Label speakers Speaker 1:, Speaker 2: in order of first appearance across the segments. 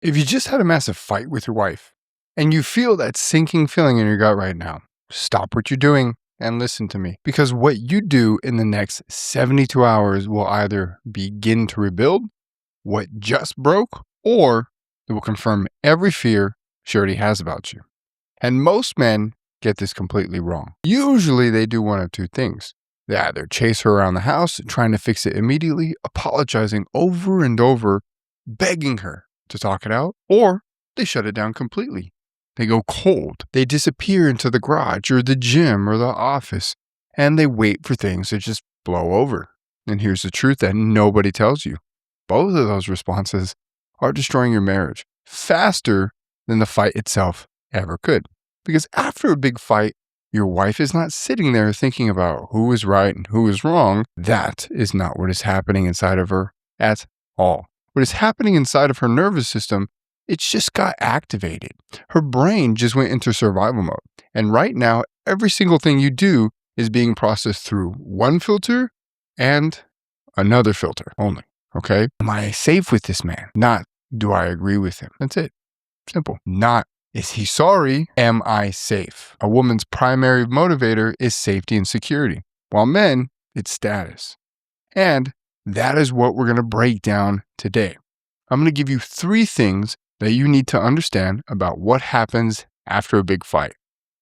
Speaker 1: If you just had a massive fight with your wife and you feel that sinking feeling in your gut right now, stop what you're doing and listen to me. Because what you do in the next 72 hours will either begin to rebuild what just broke, or it will confirm every fear she already has about you. And most men get this completely wrong. Usually they do one of two things. They either chase her around the house, trying to fix it immediately, apologizing over and over, begging her to talk it out, or they shut it down completely. They go cold. They disappear into the garage or the gym or the office, and they wait for things to just blow over. And here's the truth that nobody tells you. Both of those responses are destroying your marriage faster than the fight itself ever could. Because after a big fight, your wife is not sitting there thinking about who is right and who is wrong. That is not what is happening inside of her at all. What is happening inside of her nervous system, it's just got activated. Her brain just went into survival mode. And right now, every single thing you do is being processed through one filter and another filter only. Okay? Am I safe with this man? Not, do I agree with him? That's it. Simple. Not, is he sorry? Am I safe? A woman's primary motivator is safety and security, while men, it's status. And that is what we're going to break down today. I'm going to give you 3 things that you need to understand about what happens after a big fight.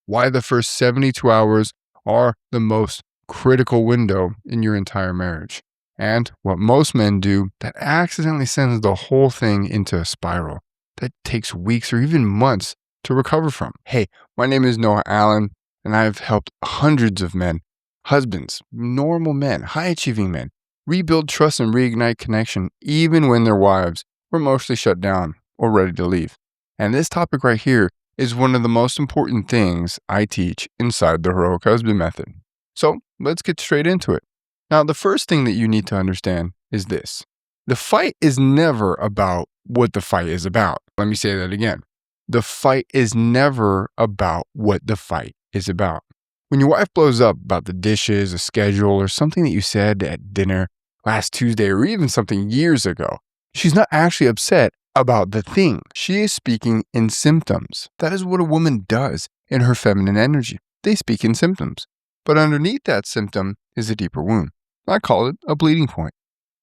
Speaker 1: Why the first 72 hours are the most critical window in your entire marriage. And what most men do that accidentally sends the whole thing into a spiral that takes weeks or even months to recover from. Hey, my name is Noah Allen, and I've helped hundreds of men, husbands, normal men, high-achieving men, rebuild trust and reignite connection even when their wives were mostly shut down or ready to leave. And this topic right here is one of the most important things I teach inside the Heroic Husband Method. So let's get straight into it. Now, the first thing that you need to understand is this. The fight is never about what the fight is about. Let me say that again. The fight is never about what the fight is about. When your wife blows up about the dishes, a schedule, or something that you said at dinner last Tuesday, or even something years ago, she's not actually upset about the thing. She is speaking in symptoms. That is what a woman does in her feminine energy. They speak in symptoms. But underneath that symptom is a deeper wound. I call it a bleeding point.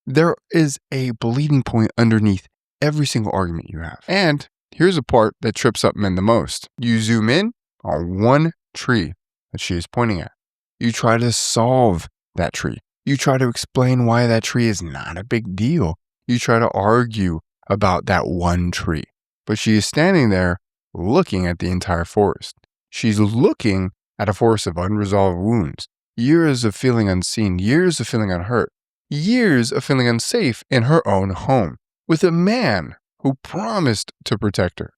Speaker 1: There is a bleeding point underneath every single argument you have. And here's a part that trips up men the most. You zoom in on one tree that she is pointing at. You try to solve that tree. You try to explain why that tree is not a big deal. You try to argue about that one tree. But she is standing there looking at the entire forest. She's looking at a forest of unresolved wounds. Years of feeling unseen, years of feeling unhurt, years of feeling unsafe in her own home with a man who promised to protect her.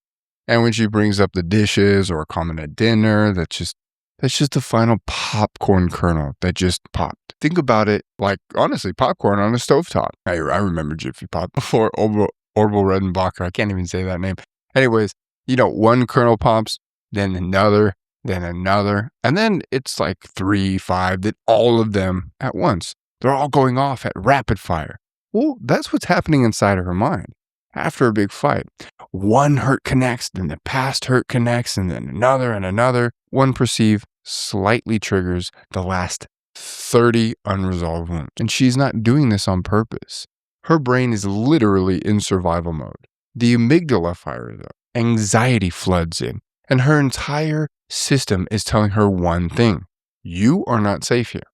Speaker 1: And when she brings up the dishes or a comment at dinner, that's just the final popcorn kernel that just popped. Think about it like, honestly, popcorn on a stovetop. I remember Jiffy Pop before Orville Redenbacher. I can't even say that name. Anyways, one kernel pops, then another, and then it's like 3, 5, then all of them at once. They're all going off at rapid fire. Well, that's what's happening inside of her mind after a big fight. One hurt connects, then the past hurt connects, and then another and another. One perceived slightly triggers the last 30 unresolved wounds. And she's not doing this on purpose. Her brain is literally in survival mode. The amygdala fires up. Anxiety floods in. And her entire system is telling her one thing. You are not safe here.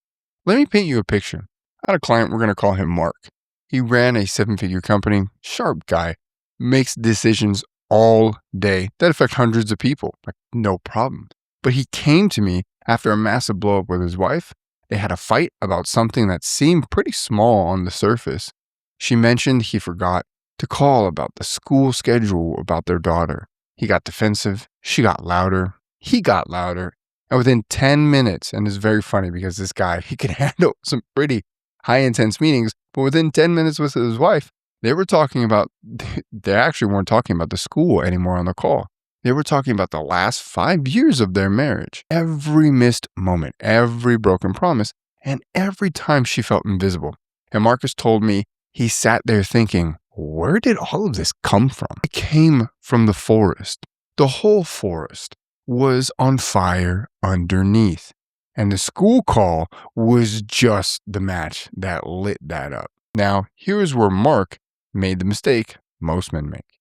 Speaker 1: Let me paint you a picture. I had a client, we're going to call him Mark. He ran a 7-figure company, sharp guy, makes decisions all day that affect hundreds of people, like no problem. But he came to me after a massive blow up with his wife. They had a fight about something that seemed pretty small on the surface. She mentioned he forgot to call about the school schedule about their daughter. He got defensive. She got louder. He got louder. And within 10 minutes, and it's very funny because this guy, he could handle some pretty high intense meetings, but within 10 minutes with his wife, they actually weren't talking about the school anymore on the call. They were talking about the last 5 years of their marriage. Every missed moment, every broken promise, and every time she felt invisible. And Marcus told me he sat there thinking, where did all of this come from? It came from the forest. The whole forest was on fire underneath. And the school call was just the match that lit that up. Now, here's where Mark made the mistake most men make.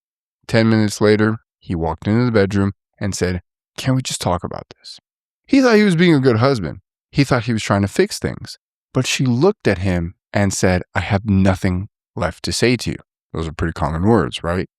Speaker 1: 10 minutes later, he walked into the bedroom and said, "Can we just talk about this?" He thought he was being a good husband. He thought he was trying to fix things. But she looked at him and said, "I have nothing left to say to you." Those are pretty common words, right?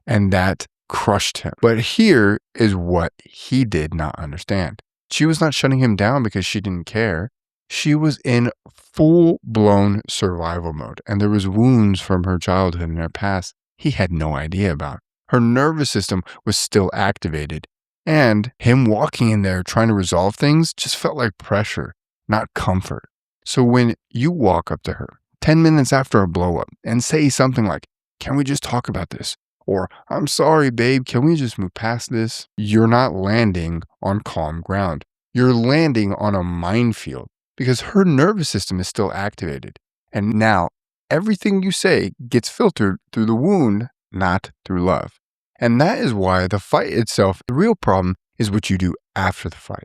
Speaker 1: And that crushed him. But here is what he did not understand. She was not shutting him down because she didn't care. She was in full-blown survival mode, and there was wounds from her childhood and her past he had no idea about. Her nervous system was still activated, and him walking in there trying to resolve things just felt like pressure, not comfort. So when you walk up to her 10 minutes after a blow-up and say something like, "Can we just talk about this?" Or, "I'm sorry, babe, can we just move past this?" You're not landing on calm ground. You're landing on a minefield because her nervous system is still activated. And now everything you say gets filtered through the wound, not through love. And that is why the fight itself, the real problem is what you do after the fight.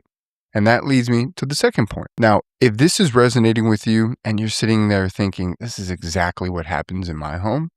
Speaker 1: And that leads me to the second point. Now, if this is resonating with you and you're sitting there thinking, this is exactly what happens in my home,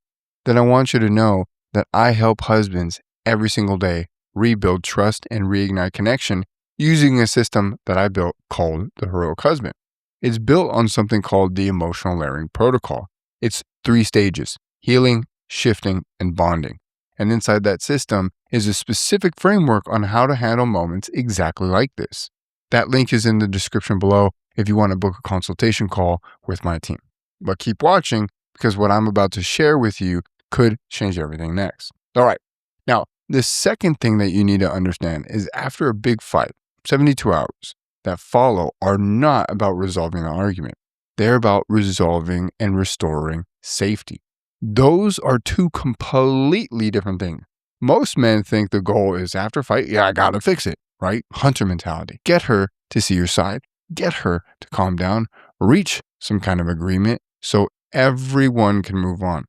Speaker 1: then I want you to know that I help husbands every single day rebuild trust and reignite connection using a system that I built called the Heroic Husband. It's built on something called the Emotional Layering Protocol. It's 3 stages: healing, shifting, and bonding. And inside that system is a specific framework on how to handle moments exactly like this. That link is in the description below if you want to book a consultation call with my team. But keep watching because what I'm about to share with you could change everything next. All right. Now, the second thing that you need to understand is after a big fight, 72 hours that follow are not about resolving an argument. They're about resolving and restoring safety. Those are 2 completely different things. Most men think the goal is after fight, yeah, I gotta fix it, right? Hunter mentality. Get her to see your side, get her to calm down, reach some kind of agreement so everyone can move on.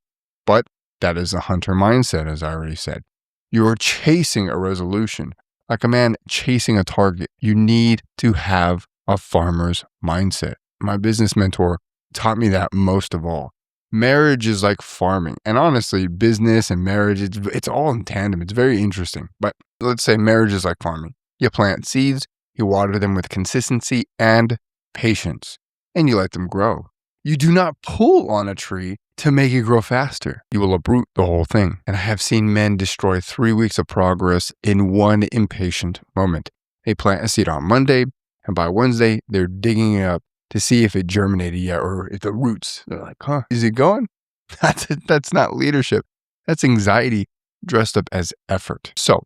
Speaker 1: But that is a hunter mindset, as I already said. You're chasing a resolution, like a man chasing a target. You need to have a farmer's mindset. My business mentor taught me that most of all. Marriage is like farming. And honestly, business and marriage, it's all in tandem. It's very interesting. But let's say marriage is like farming. You plant seeds, you water them with consistency and patience, and you let them grow. You do not pull on a tree to make it grow faster. You will uproot the whole thing. And I have seen men destroy 3 weeks of progress in one impatient moment. They plant a seed on Monday, and by Wednesday, they're digging it up to see if it germinated yet or if the roots. They're like, is it going? That's not leadership. That's anxiety dressed up as effort. So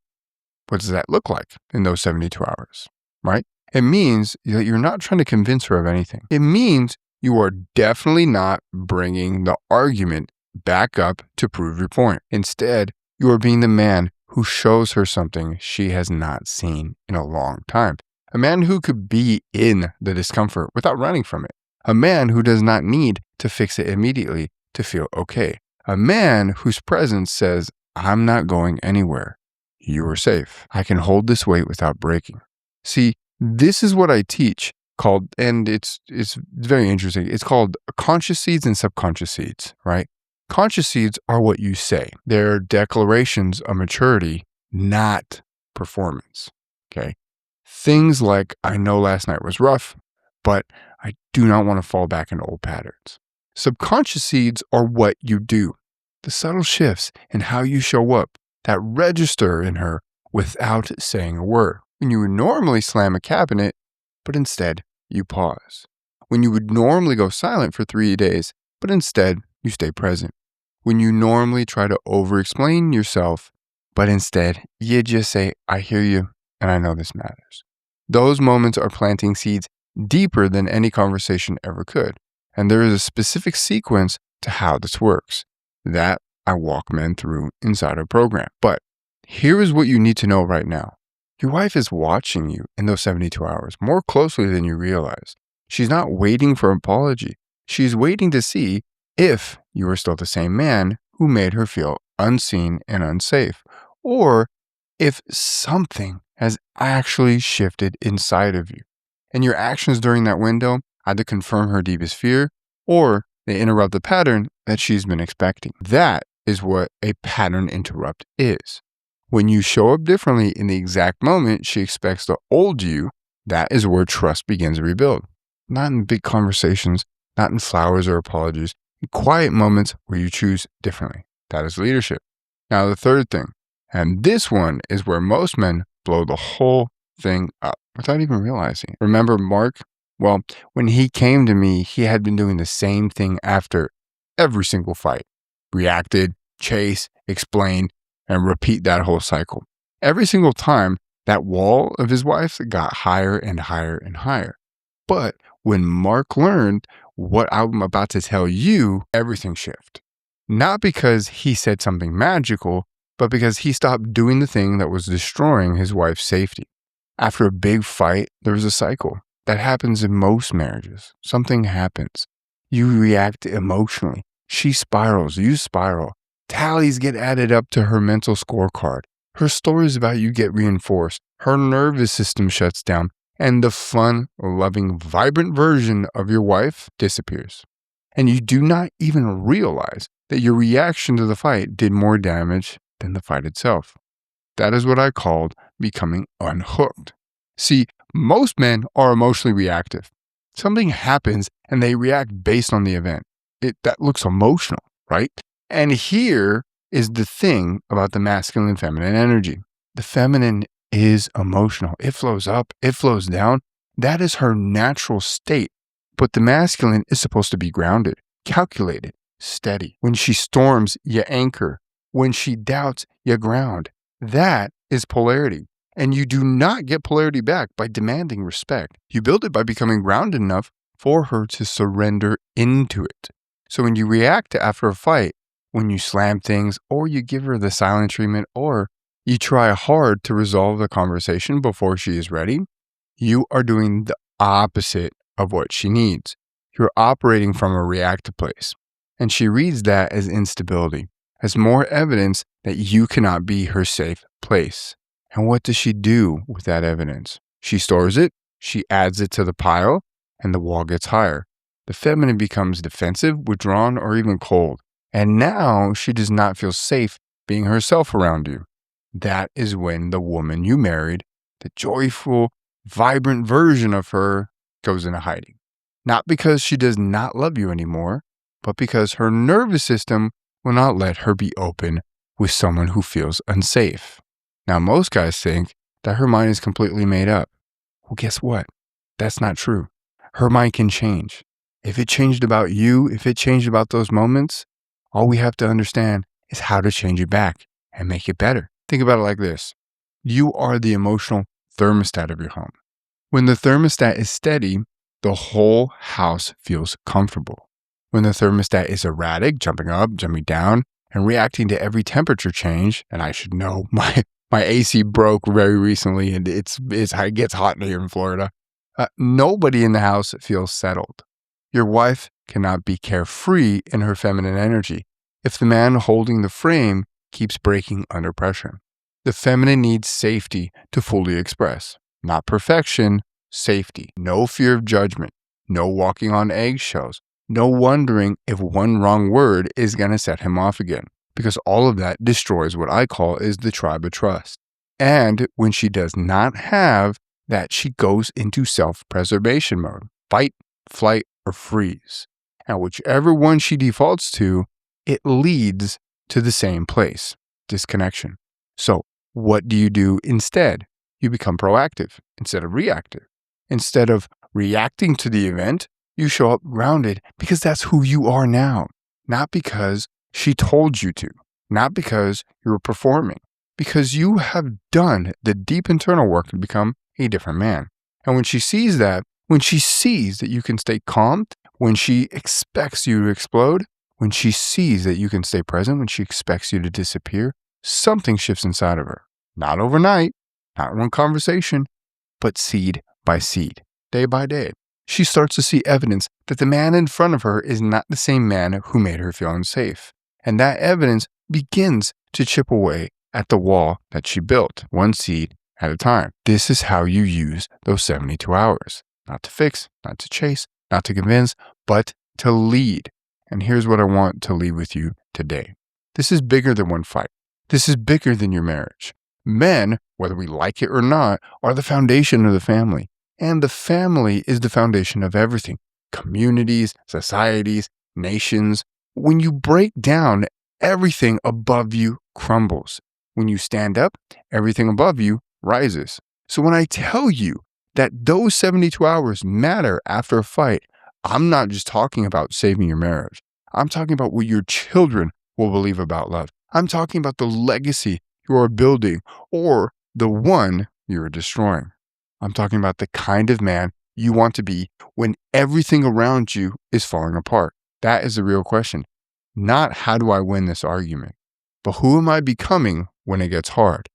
Speaker 1: what does that look like in those 72 hours, right? It means that you're not trying to convince her of anything. It means you are definitely not bringing the argument back up to prove your point. Instead, you are being the man who shows her something she has not seen in a long time. A man who could be in the discomfort without running from it. A man who does not need to fix it immediately to feel okay. A man whose presence says, "I'm not going anywhere. You are safe. I can hold this weight without breaking." See, this is what I teach called, and it's very interesting. It's called conscious seeds and subconscious seeds, right? Conscious seeds are what you say. They're declarations of maturity, not performance, okay? Things like, I know last night was rough, but I do not want to fall back into old patterns. Subconscious seeds are what you do. The subtle shifts in how you show up that register in her without saying a word. When you would normally slam a cabinet, but instead you pause. When you would normally go silent for 3 days, but instead you stay present. When you normally try to over-explain yourself, but instead you just say, I hear you and I know this matters. Those moments are planting seeds deeper than any conversation ever could. And there is a specific sequence to how this works that I walk men through inside our program. But here is what you need to know right now. Your wife is watching you in those 72 hours more closely than you realize. She's not waiting for an apology. She's waiting to see if you are still the same man who made her feel unseen and unsafe, or if something has actually shifted inside of you. And your actions during that window either confirm her deepest fear or they interrupt the pattern that she's been expecting. That is what a pattern interrupt is. When you show up differently in the exact moment she expects the old you, that is where trust begins to rebuild. Not in big conversations, not in flowers or apologies, in quiet moments where you choose differently. That is leadership. Now, the third thing, and this one is where most men blow the whole thing up without even realizing it. Remember Mark? Well, when he came to me, he had been doing the same thing after every single fight. Reacted, chase, explain, and repeat that whole cycle. Every single time, that wall of his wife got higher and higher and higher. But when Mark learned what I'm about to tell you, everything shifted. Not because he said something magical, but because he stopped doing the thing that was destroying his wife's safety. After a big fight, there's a cycle. That happens in most marriages. Something happens. You react emotionally. She spirals, you spiral. Tallies get added up to her mental scorecard. Her stories about you get reinforced. Her nervous system shuts down. And the fun, loving, vibrant version of your wife disappears. And you do not even realize that your reaction to the fight did more damage than the fight itself. That is what I called becoming unhooked. See, most men are emotionally reactive. Something happens and they react based on the event. That looks emotional, right? And here is the thing about the masculine and feminine energy. The feminine is emotional. It flows up, it flows down. That is her natural state. But the masculine is supposed to be grounded, calculated, steady. When she storms, you anchor. When she doubts, you ground. That is polarity. And you do not get polarity back by demanding respect. You build it by becoming grounded enough for her to surrender into it. So when you react after a fight, when you slam things, or you give her the silent treatment, or you try hard to resolve the conversation before she is ready, you are doing the opposite of what she needs. You're operating from a reactive place. And she reads that as instability, as more evidence that you cannot be her safe place. And what does she do with that evidence? She stores it, she adds it to the pile, and the wall gets higher. The feminine becomes defensive, withdrawn, or even cold. And now she does not feel safe being herself around you. That is when the woman you married, the joyful, vibrant version of her, goes into hiding. Not because she does not love you anymore, but because her nervous system will not let her be open with someone who feels unsafe. Now, most guys think that her mind is completely made up. Well, guess what? That's not true. Her mind can change. If it changed about you, if it changed about those moments, all we have to understand is how to change it back and make it better. Think about it like this. You are the emotional thermostat of your home. When the thermostat is steady, the whole house feels comfortable. When the thermostat is erratic, jumping up, jumping down, and reacting to every temperature change, and I should know my AC broke very recently and it gets hot here in Florida. Nobody in the house feels settled. Your wife cannot be carefree in her feminine energy if the man holding the frame keeps breaking under pressure. The feminine needs safety to fully express, not perfection, safety. No fear of judgment, no walking on eggshells, no wondering if one wrong word is going to set him off again. Because all of that destroys what I call is the tribe of trust. And when she does not have that, she goes into self-preservation mode. Fight, flight, or freeze. And whichever one she defaults to, it leads to the same place, disconnection. So what do you do instead? You become proactive instead of reactive. Instead of reacting to the event, you show up grounded because that's who you are now. Not because she told you to, not because you were performing, because you have done the deep internal work to become a different man. And when she sees that you can stay calm, when she expects you to explode, when she sees that you can stay present, when she expects you to disappear, something shifts inside of her. Not overnight, not one conversation, but seed by seed, day by day. She starts to see evidence that the man in front of her is not the same man who made her feel unsafe. And that evidence begins to chip away at the wall that she built, one seed at a time. This is how you use those 72 hours. Not to fix, not to chase, not to convince, but to lead. And here's what I want to leave with you today. This is bigger than one fight. This is bigger than your marriage. Men, whether we like it or not, are the foundation of the family. And the family is the foundation of everything. Communities, societies, nations. When you break down, everything above you crumbles. When you stand up, everything above you rises. So when I tell you that those 72 hours matter after a fight, I'm not just talking about saving your marriage. I'm talking about what your children will believe about love. I'm talking about the legacy you are building or the one you are destroying. I'm talking about the kind of man you want to be when everything around you is falling apart. That is the real question. Not how do I win this argument, but who am I becoming when it gets hard?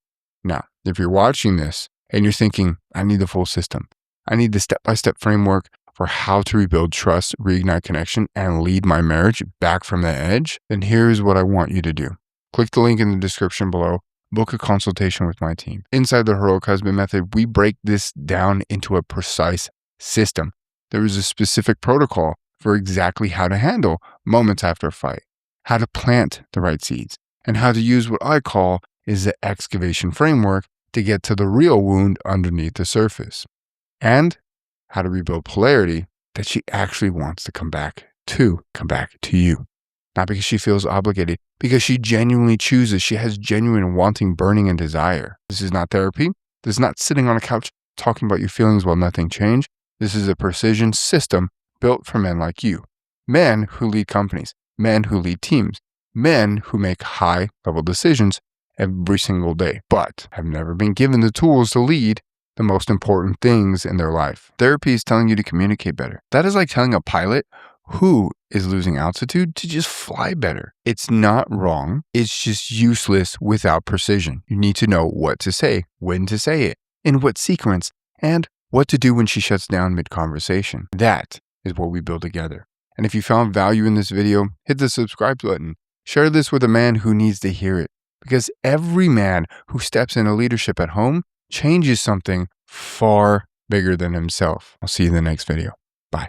Speaker 1: Now, if you're watching this and you're thinking, I need the full system, I need the step-by-step framework for how to rebuild trust, reignite connection, and lead my marriage back from the edge, then here's what I want you to do. Click the link in the description below. Book a consultation with my team. Inside the Heroic Husband Method, we break this down into a precise system. There is a specific protocol for exactly how to handle moments after a fight, how to plant the right seeds, and how to use what I call is the excavation framework to get to the real wound underneath the surface, and how to rebuild polarity that she actually wants to come back to you. Not because she feels obligated, because she genuinely chooses. She has genuine wanting, burning, and desire. This is not therapy. This is not sitting on a couch talking about your feelings while nothing changed. This is a precision system built for men like you. Men who lead companies, men who lead teams, men who make high-level decisions every single day, but have never been given the tools to lead the most important things in their life. Therapy is telling you to communicate better. That is like telling a pilot who is losing altitude to just fly better. It's not wrong. It's just useless without precision. You need to know what to say, when to say it, in what sequence, and what to do when she shuts down mid-conversation. That is what we build together. And if you found value in this video, hit the subscribe button. Share this with a man who needs to hear it. Because every man who steps into leadership at home changes something far bigger than himself. I'll see you in the next video. Bye.